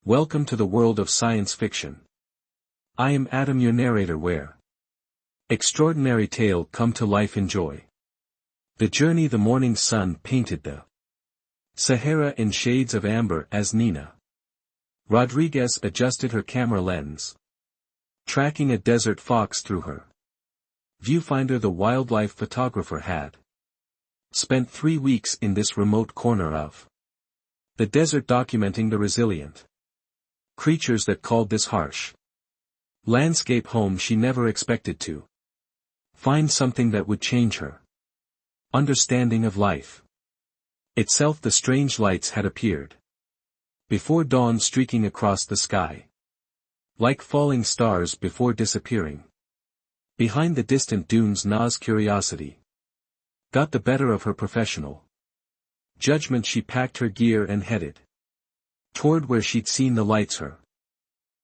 Welcome to the world of science fiction. I am Adam, your narrator, where extraordinary tale come to life. Enjoy. The journey. The morning sun painted the Sahara in shades of amber as Nina Rodriguez adjusted her camera lens, tracking a desert fox through her viewfinder. The wildlife photographer had spent 3 weeks in this remote corner of the desert documenting the resilient creatures that called this harsh landscape home. She never expected to find something that would change her understanding of life itself. The strange lights had appeared before dawn, streaking across the sky like falling stars before disappearing behind the distant dunes. Na's curiosity got the better of her professional judgment. She packed her gear and headed toward where she'd seen the lights, her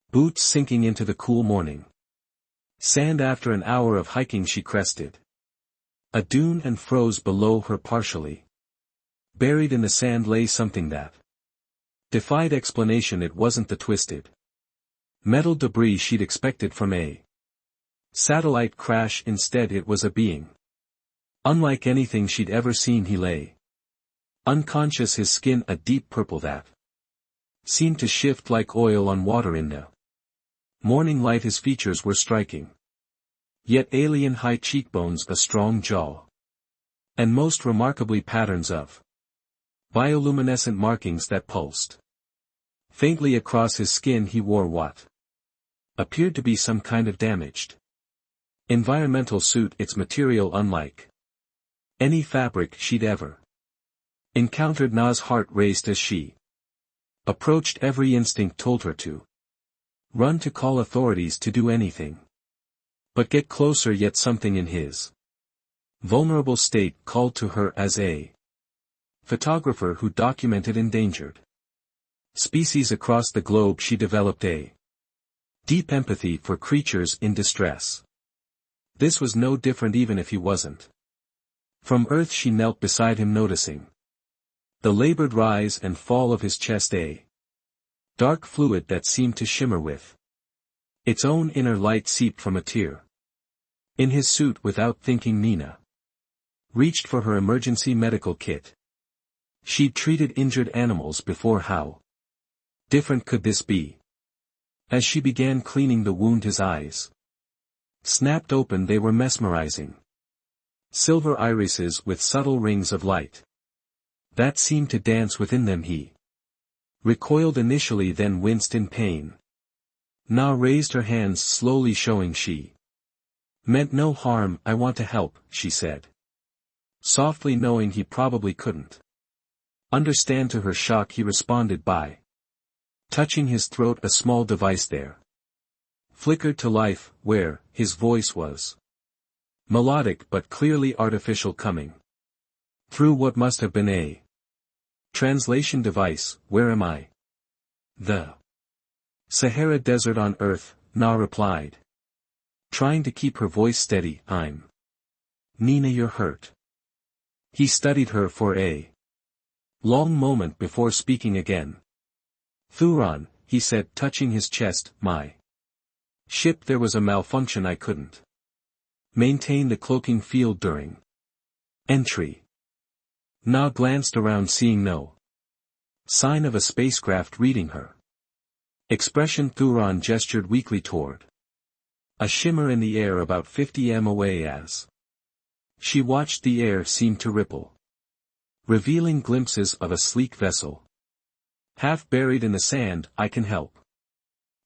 boots sinking into the cool morning sand. After an hour of hiking she crested a dune and froze below her. Partially buried in the sand lay something that defied explanation. It wasn't the twisted metal debris she'd expected from a satellite crash. Instead it was a being unlike anything she'd ever seen. He lay unconscious, his skin a deep purple that seemed to shift like oil on water in the morning light. His features were striking, yet alien. High cheekbones, a strong jaw, and most remarkably patterns of bioluminescent markings that pulsed faintly across his skin. He wore what appeared to be some kind of damaged environmental suit, its material unlike any fabric she'd ever encountered. Na's heart raced as she approached. Every instinct told her to run, to call authorities, to do anything but get closer. Yet something in his vulnerable state called to her. As a photographer who documented endangered species across the globe, she developed a deep empathy for creatures in distress. This was no different even if he wasn't from Earth. She knelt beside him, noticing the labored rise and fall of his chest, a dark fluid that seemed to shimmer with its own inner light seeped from a tear in his suit. Without thinking, Nina reached for her emergency medical kit. She'd treated injured animals before. How different could this be? As she began cleaning the wound, his eyes snapped open. They were mesmerizing silver irises with subtle rings of light that seemed to dance within them. He recoiled initially, then winced in pain. Na raised her hands slowly, showing she meant no harm. I want to help, she said softly, knowing he probably couldn't understand. To her shock, he responded by touching his throat. A small device there flickered to life, where his voice was melodic but clearly artificial, coming through what must have been a translation device. Where am I? The Sahara Desert on Earth, Na replied, trying to keep her voice steady. I'm Nina, you're hurt. He studied her for a long moment before speaking again. Thuron, he said, touching his chest, my ship. There was a malfunction. I couldn't maintain the cloaking field during entry. Na glanced around, seeing no sign of a spacecraft reading her expression. Thuron gestured weakly toward a shimmer in the air about 50 m away. As she watched, the air seemed to ripple, revealing glimpses of a sleek vessel half buried in the sand. I can help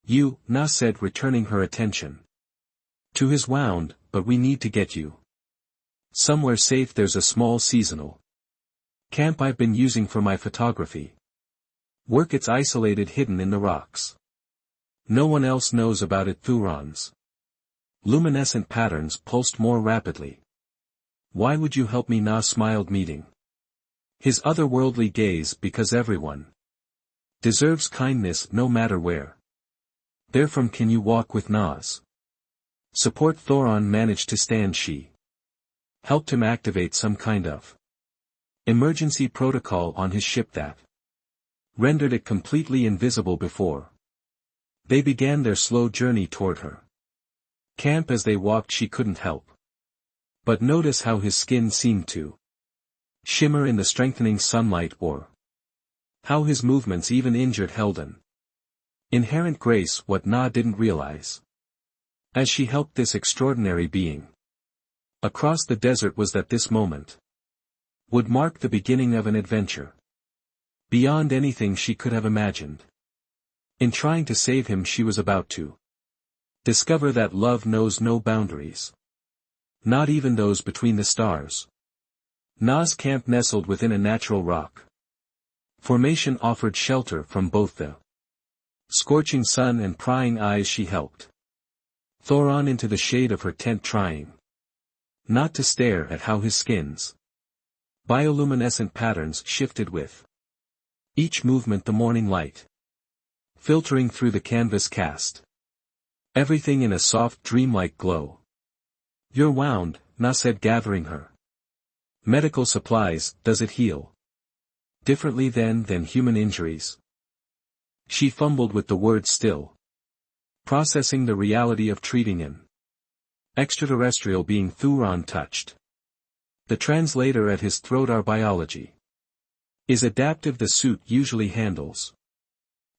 you, Na said, returning her attention to his wound, but we need to get you somewhere safe. There's a small seasonal camp I've been using for my photography work. It's isolated, hidden in the rocks. No one else knows about it. Thuron's luminescent patterns pulsed more rapidly. Why would you help me? Na smiled, meeting his otherworldly gaze. Because everyone deserves kindness, no matter where they're from. Can you walk with Na's support? Thuron managed to stand. She helped him activate some kind of emergency protocol on his ship that rendered it completely invisible before. They began their slow journey toward her. Camp as they walked she couldn't help but notice how his skin seemed to shimmer in the strengthening sunlight, or how his movements even injured held an inherent grace. What Na didn't realize, as she helped this extraordinary being across the desert, was that this moment would mark the beginning of an adventure beyond anything she could have imagined. In trying to save him, she was about to discover that love knows no boundaries, not even those between the stars. Na's camp nestled within a natural rock formation, offered shelter from both the scorching sun and prying eyes. She helped Thoron into the shade of her tent, trying not to stare at how his skin's bioluminescent patterns shifted with each movement, the morning light filtering through the canvas cast everything in a soft dreamlike glow. "You're wound," Na said, gathering her medical supplies. "Does it heal differently than human injuries?" She fumbled with the words, still processing the reality of treating an extraterrestrial being. Thoron touched the translator at his throat. "Our biology is adaptive. The suit usually handles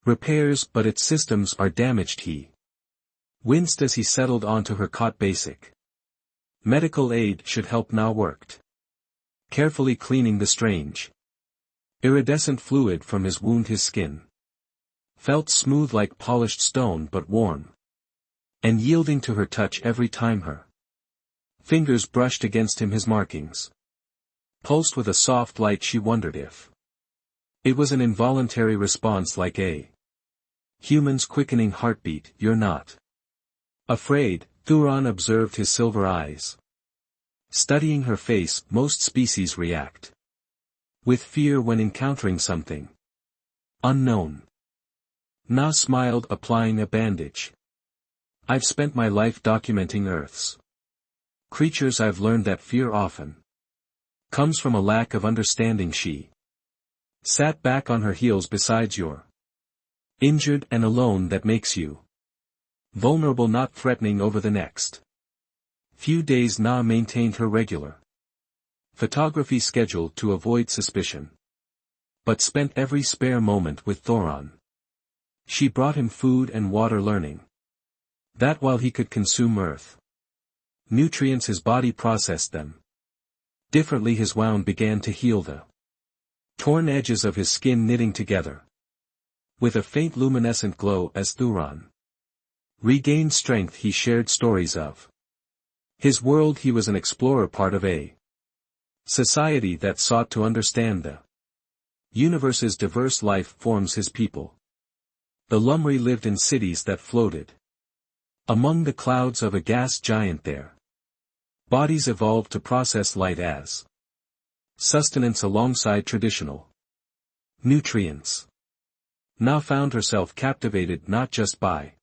repairs, but its systems are damaged." He winced as he settled onto her cot. Basic medical aid should help. Na worked carefully cleaning the strange iridescent fluid from his wound. His skin felt smooth like polished stone, but warm and yielding to her touch every time her fingers brushed against him. His markings pulsed with a soft light. She wondered if it was an involuntary response, like a human's quickening heartbeat. "You're not afraid?" Thoron observed, his silver eyes studying her face. "Most species react with fear when encountering something unknown." Na smiled, applying a bandage. "I've spent my life documenting Earth's creatures. I've learned that fear often comes from a lack of understanding." She sat back on her heels. "Besides, you're injured and alone. That makes you vulnerable, not threatening." Over the next few days, Na maintained her regular photography schedule to avoid suspicion, but spent every spare moment with Thoron. She brought him food and water, learning that while he could consume Earth nutrients, his body processed them differently. His wound began to heal, the torn edges of his skin knitting together with a faint luminescent glow. As Thoron regained strength, he shared stories of his world. He was an explorer, part of a society that sought to understand the universe's diverse life forms. His people, the Lumri, lived in cities that floated among the clouds of a gas giant. Their bodies evolved to process light as sustenance alongside traditional nutrients. Na found herself captivated not just by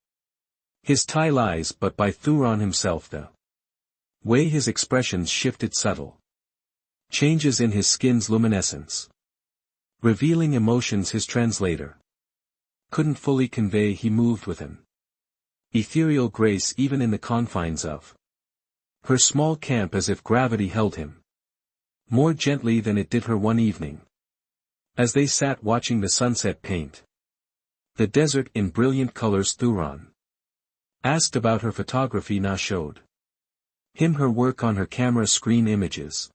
his Tai lies but by Thoron himself. The way his expressions shifted, subtle changes in his skin's luminescence, revealing emotions his translator couldn't fully convey. He moved with an ethereal grace even in the confines of her small camp, as if gravity held him more gently than it did her. One evening, as they sat watching the sunset paint the desert in brilliant colors, Thoron asked about her photography. Na showed him her work on her camera screen, images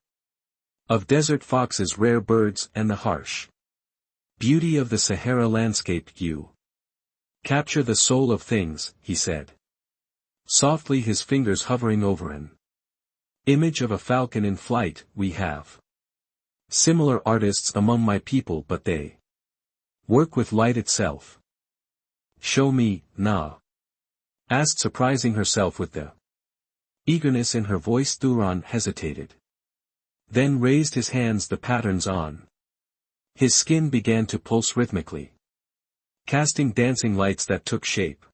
of desert foxes, rare birds, and the harsh beauty of the Sahara landscape. "You capture the soul of things," he said softly, his fingers hovering over an image of a falcon in flight. "We have similar artists among my people, but they work with light itself." "Show me," Na asked, surprising herself with the eagerness in her voice. Thoron hesitated, then raised his hands. The patterns on his skin began to pulse rhythmically, casting dancing lights that took shape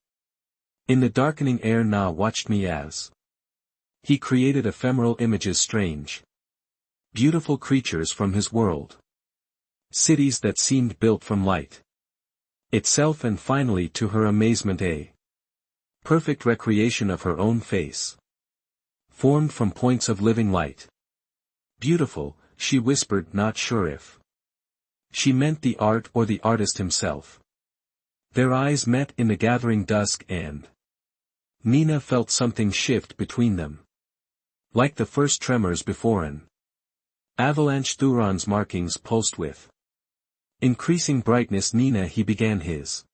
in the darkening air. Na watched me as he created ephemeral images, strange, beautiful creatures from his world, cities that seemed built from light. itself, and finally to her amazement a perfect recreation of her own face, formed from points of living light. Beautiful, she whispered, not sure if she meant the art or the artist himself. Their eyes met in the gathering dusk, and Nina felt something shift between them. Like the first tremors before an avalanche, Thuron's markings pulsed with increasing brightness. Nina, he began, his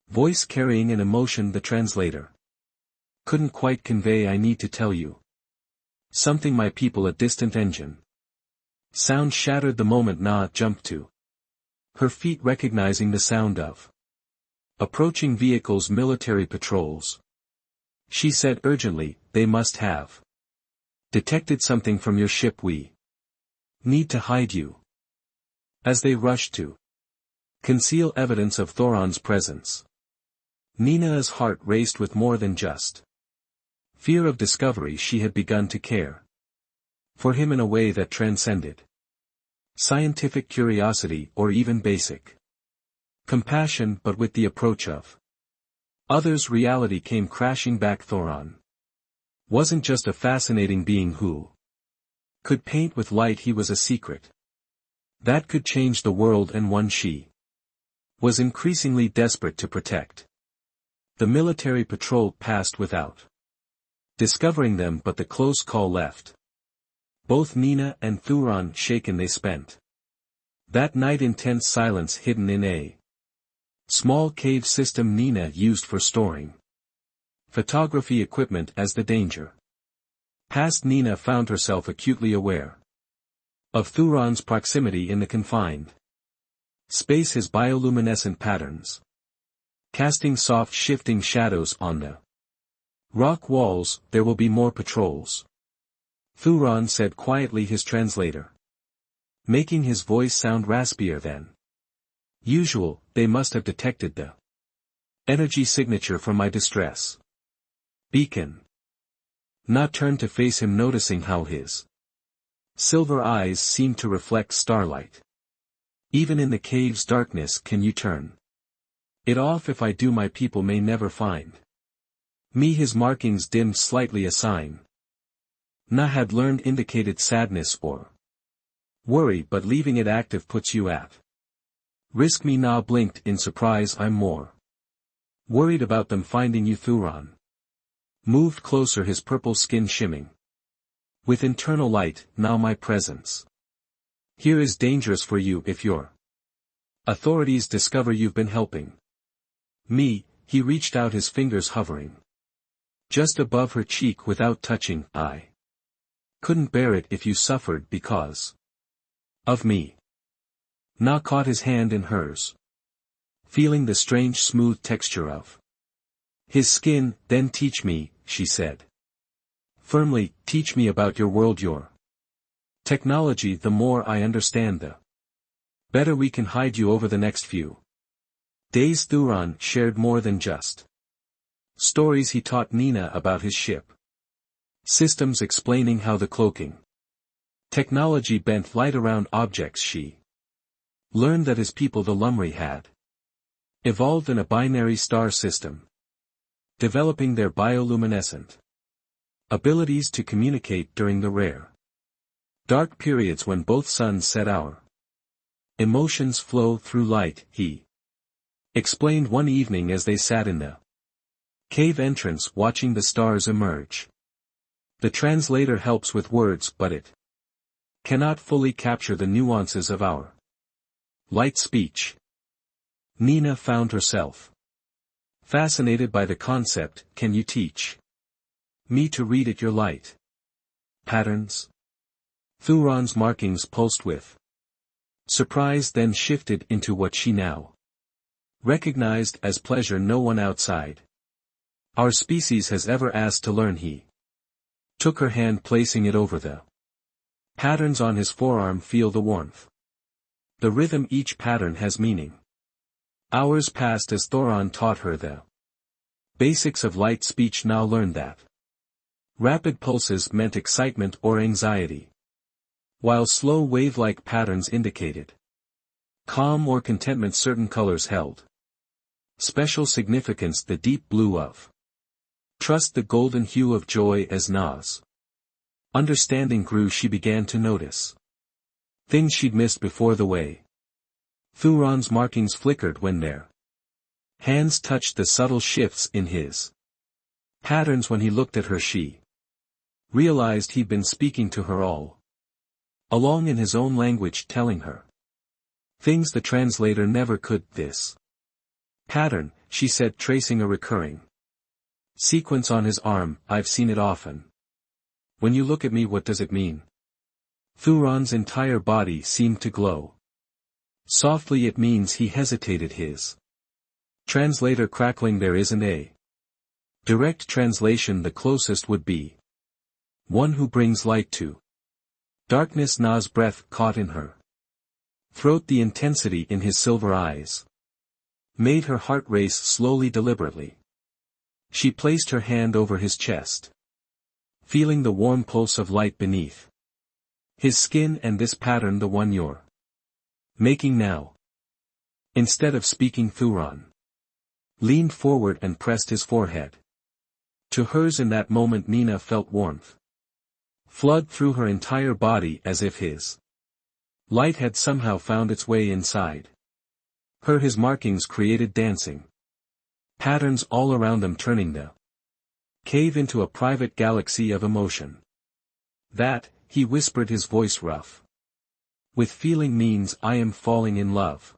voice carrying an emotion the translator couldn't quite convey. I need to tell you something, my people. A distant engine sound shattered the moment Na jumped to her feet, recognizing the sound of approaching vehicles, military patrols. She said urgently, they must have detected something from your ship. We need to hide you. As they rushed to conceal evidence of Thoron's presence, Nina's heart raced with more than just fear of discovery. She had begun to care for him in a way that transcended scientific curiosity or even basic compassion. But with the approach of others, reality came crashing back. Thoron wasn't just a fascinating being who could paint with light. He was a secret that could change the world, and one she was increasingly desperate to protect. The military patrol passed without discovering them, but the close call left both Nina and Thuron shaken. They spent that night in tense silence, hidden in a small cave system Nina used for storing photography equipment. As the danger passed, Nina found herself acutely aware of Thuron's proximity in the confined space, his bioluminescent patterns casting soft shifting shadows on the rock walls. There will be more patrols, Thuron said quietly, his translator making his voice sound raspier than usual. They must have detected the energy signature from my distress beacon. Na turned to face him, noticing how his silver eyes seemed to reflect starlight. Even in the cave's darkness. Can you turn it off? If I do, my people may never find me. His markings dimmed slightly, a sign Na had learned indicated sadness or worry, but leaving it active puts you at risk. Me. Na blinked in surprise. I'm more worried about them finding you. Thuron moved closer, his purple skin shimming with internal light. Now my presence here is dangerous for you. If your authorities discover you've been helping me. He reached out, his fingers hovering just above her cheek without touching. I couldn't bear it if you suffered because of me. Na caught his hand in hers, feeling the strange smooth texture of his skin. Then teach me, she said firmly, teach me about your world, your technology. The more I understand, the better we can hide you. Over the next few days, Thuron shared more than just stories. He taught Nina about his ship systems, explaining how the cloaking technology bent light around objects. She learned that his people, the Lumri, had evolved in a binary star system, developing their bioluminescent abilities to communicate during the rare dark periods when both suns set. Our emotions flow through light, he explained one evening as they sat in the cave entrance watching the stars emerge. The translator helps with words, but it cannot fully capture the nuances of our light speech. Nina found herself fascinated by the concept. Can you teach me to read at your light patterns? Thuron's markings pulsed with surprise, then shifted into what she now recognized as pleasure. No one outside our species has ever asked to learn. He took her hand, placing it over the patterns on his forearm. Feel the warmth, the rhythm. Each pattern has meaning. Hours passed as Thoron taught her the basics of light speech. Now learned that rapid pulses meant excitement or anxiety, while slow wave-like patterns indicated calm or contentment. Certain colors held Special significance the deep blue of trust, the golden hue of joy as Na's understanding grew. She began to notice things she'd missed before, the way Thuron's markings flickered when their hands touched, the subtle shifts in his patterns when he looked at her. She realized he'd been speaking to her all along in his own language, telling her things the translator never could. This pattern, she said, tracing a recurring sequence on his arm, I've seen it often. When you look at me, what does it mean? Thuron's entire body seemed to glow softly. It means, he hesitated, his translator crackling. There isn't a direct translation. The closest would be one who brings light to darkness. Na's breath caught in her throat. The intensity in his silver eyes made her heart race slowly, deliberately. She placed her hand over his chest, feeling the warm pulse of light beneath his skin. And this pattern, the one you're making now? Instead of speaking, Thuron leaned forward and pressed his forehead to hers. In that moment Nina felt warmth flood through her entire body, as if his light had somehow found its way inside her. His markings created dancing patterns all around them, turning the cave into a private galaxy of emotion. That, he whispered, his voice rough with feeling, means I am falling in love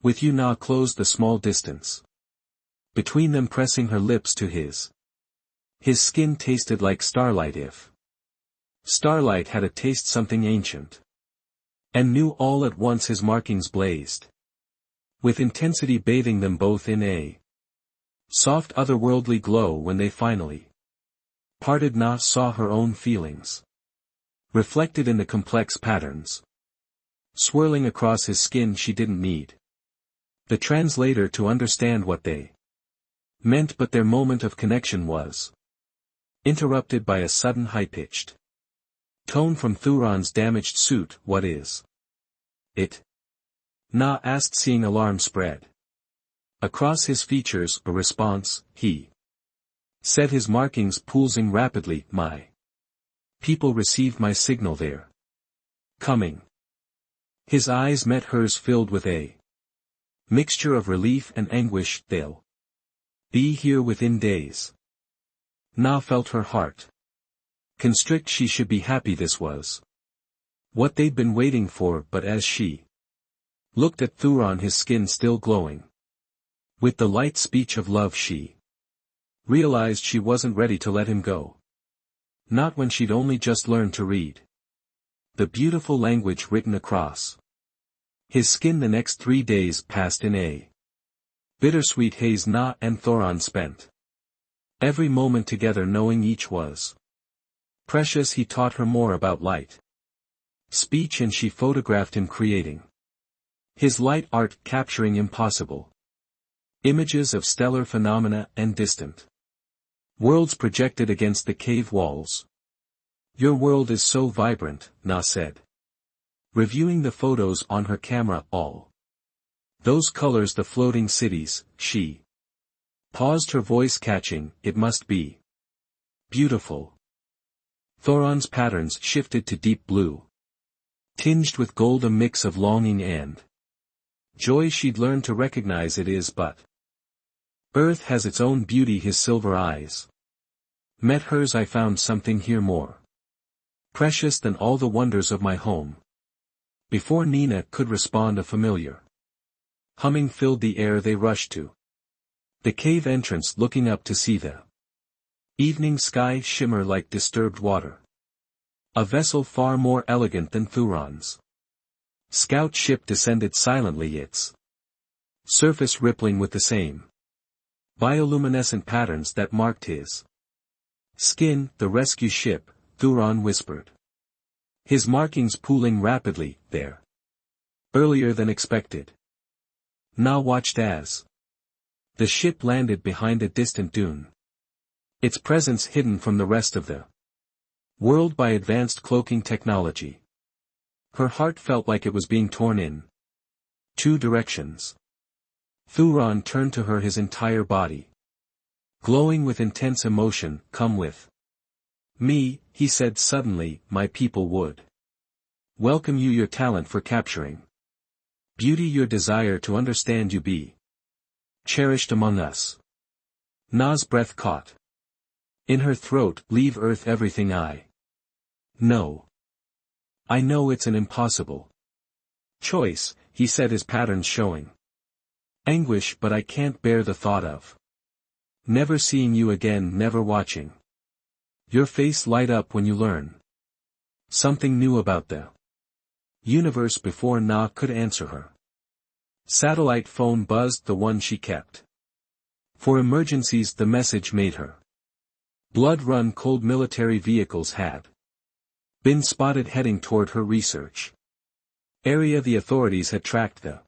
with you. Na closed the small distance between them, pressing her lips to his. His skin tasted like starlight, if starlight had a taste, something ancient and new. All at once his markings blazed with intensity, bathing them both in a soft, otherworldly glow. When they finally parted, Na saw her own feelings reflected in the complex patterns swirling across his skin. She didn't need the translator to understand what they meant, but their moment of connection was interrupted by a sudden high-pitched tone from Thuron's damaged suit. What is it? Na asked, seeing alarm spread across his features. A response, he said, his markings pulsing rapidly. My people received my signal. They're coming. His eyes met hers, filled with a mixture of relief and anguish. They'll be here within days. Na felt her heart constrict. She should be happy. This was what they'd been waiting for. But as she looked at Thuron, his skin still glowing with the light speech of love, she realized she wasn't ready to let him go. Not when she'd only just learned to read the beautiful language written across his skin. The next 3 days passed in a bittersweet haze. Na and Thuron spent every moment together, knowing each was precious. He taught her more about light speech, and she photographed him, creating his light art, capturing impossible images of stellar phenomena and distant worlds projected against the cave walls. Your world is so vibrant, Na said, reviewing the photos on her camera. All those colors, the floating cities. She paused, her voice catching. It must be beautiful. Thuron's patterns shifted to deep blue, tinged with gold, a mix of longing and joy. She'd learned to recognize it is, but Earth has its own beauty. His silver eyes met hers. I found something here more precious than all the wonders of my home. Before Nina could respond, a familiar humming filled the air. They rushed to the cave entrance, looking up to see the evening sky shimmer like disturbed water. A vessel far more elegant than Thuron's scout ship descended silently, its surface rippling with the same bioluminescent patterns that marked his skin. The rescue ship, Thuron whispered, his markings pooling rapidly. There, earlier than expected. Na watched as the ship landed behind a distant dune, its presence hidden from the rest of the world by advanced cloaking technology. Her heart felt like it was being torn in 2 directions. Thuron turned to her, his entire body glowing with intense emotion. Come with me, he said suddenly. My people would welcome you, your talent for capturing beauty, your desire to understand, you be cherished among us. Na's breath caught in her throat. Leave Earth, everything I know. I know it's an impossible choice, he said, his patterns showing anguish, but I can't bear the thought of never seeing you again, never watching your face light up when you learn something new about the universe. Before Na could answer, her satellite phone buzzed, the one she kept for emergencies. The message made her blood run cold. Military vehicles had been spotted heading toward her research area. The authorities had tracked the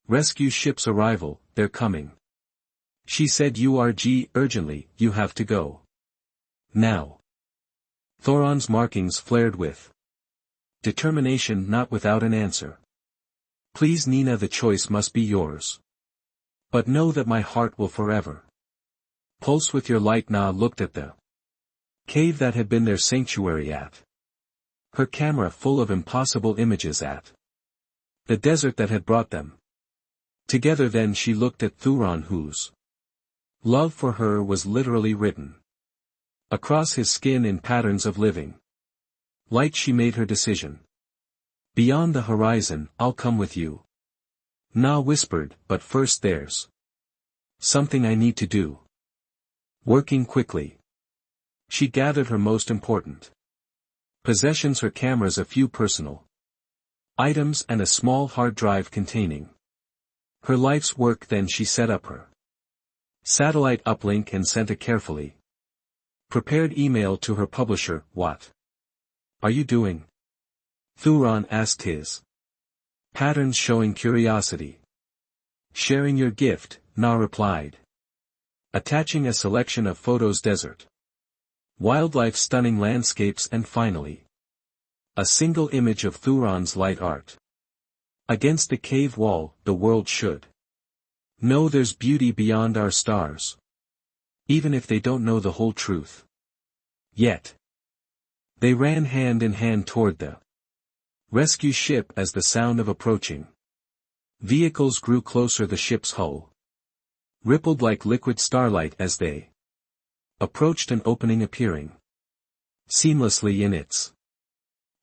rescue ship's arrival. They're coming, she said. URG, urgently, you have to go now. Thoron's markings flared with determination, not without an answer. Please Nina, the choice must be yours. But know that my heart will forever pulse with your light. Na looked at the cave that had been their sanctuary, at her camera full of impossible images, at the desert that had brought them together. Then she looked at Thuron, whose love for her was literally written across his skin in patterns of living light. She made her decision. Beyond the horizon, I'll come with you, Na whispered, but first there's something I need to do. Working quickly, she gathered her most important possessions, her cameras, a few personal items, and a small hard drive containing her life's work. Then she set up her satellite uplink and sent a carefully prepared email to her publisher. What are you doing? Thuron asked, his patterns showing curiosity. Sharing your gift, Na replied. Attaching a selection of photos, desert, wildlife, stunning landscapes, and finally a single image of Thuron's light art. Against the cave wall. The world should know there's beauty beyond our stars, even if they don't know the whole truth yet. They ran hand in hand toward the rescue ship as the sound of approaching vehicles grew closer. The ship's hull rippled like liquid starlight as they approached, an opening appearing seamlessly in its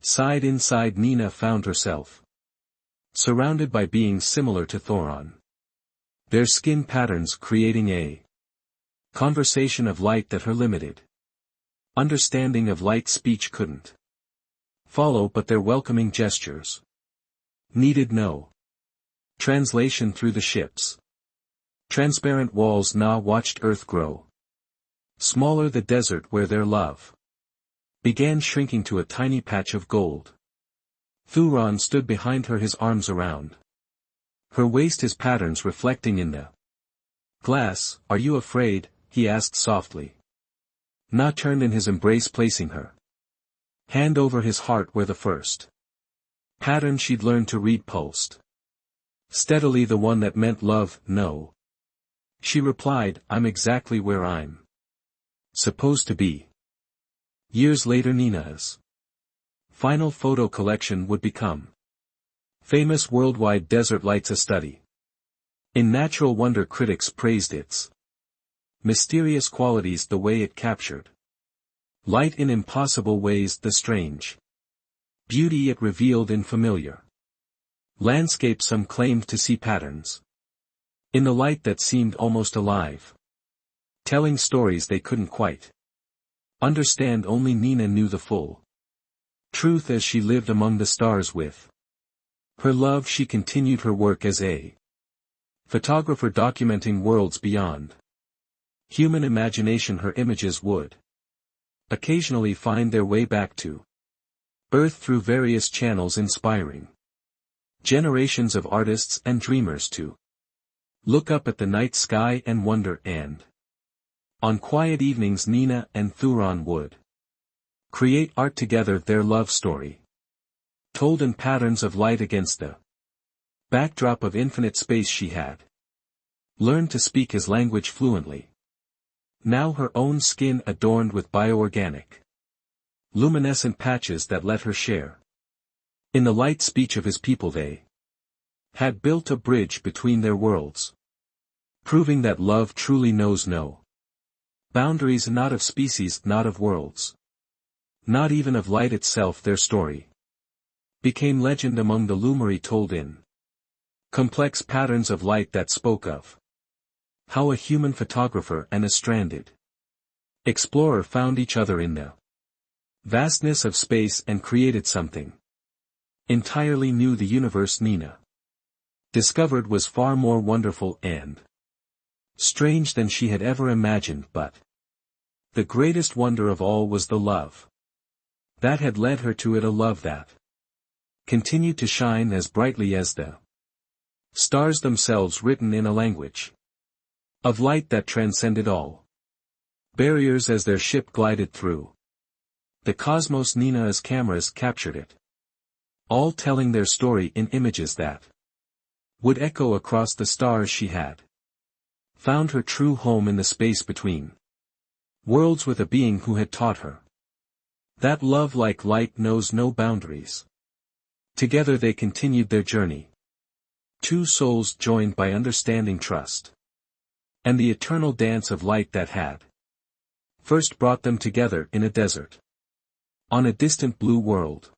side. Inside, Nina found herself surrounded by beings similar to Thoron, their skin patterns creating a conversation of light that her limited understanding of light speech couldn't follow, but their welcoming gestures needed no translation through the ship's transparent walls. Na watched Earth grow smaller, the desert where their love began shrinking to a tiny patch of gold. Thuron stood behind her, his arms around her waist, his patterns reflecting in the glass. Are you afraid? He asked softly. Na turned in his embrace, placing her hand over his heart where the first pattern she'd learned to read pulsed steadily, the one that meant love. No, she replied, I'm exactly where I'm supposed to be. Years later, Nina's final photo collection would become famous worldwide. Desert Lights, a study in natural wonder. Critics praised its mysterious qualities, the way it captured light in impossible ways, the strange beauty it revealed in familiar landscapes. Some claimed to see patterns in the light that seemed almost alive, telling stories they couldn't quite understand. Only Nina knew the full truth as she lived among the stars with her love. She continued her work as a photographer, documenting worlds beyond human imagination. Her images would occasionally find their way back to Earth through various channels, inspiring generations of artists and dreamers to look up at the night sky and wonder. And on quiet evenings, Nina and Thuron would create art together, their love story told in patterns of light against the backdrop of infinite space. She had learned to speak his language fluently. Now her own skin adorned with bioorganic, luminescent patches that let her share in the light speech of his people. They had built a bridge between their worlds, proving that love truly knows no boundaries, not of species, not of worlds, not even of light itself. Their story became legend among the Lumari, told in complex patterns of light that spoke of how a human photographer and a stranded explorer found each other in the vastness of space and created something entirely new. The universe Nina discovered was far more wonderful and strange than she had ever imagined, but the greatest wonder of all was the love that had led her to it, a love that continued to shine as brightly as the stars themselves, written in a language of light that transcended all barriers. As their ship glided through the cosmos, Nina's cameras captured it, all telling their story in images that would echo across the stars. She had found her true home in the space between worlds, with a being who had taught her that love like light knows no boundaries. Together they continued their journey, two souls joined by understanding, trust, and the eternal dance of light that had first brought them together in a desert on a distant blue world.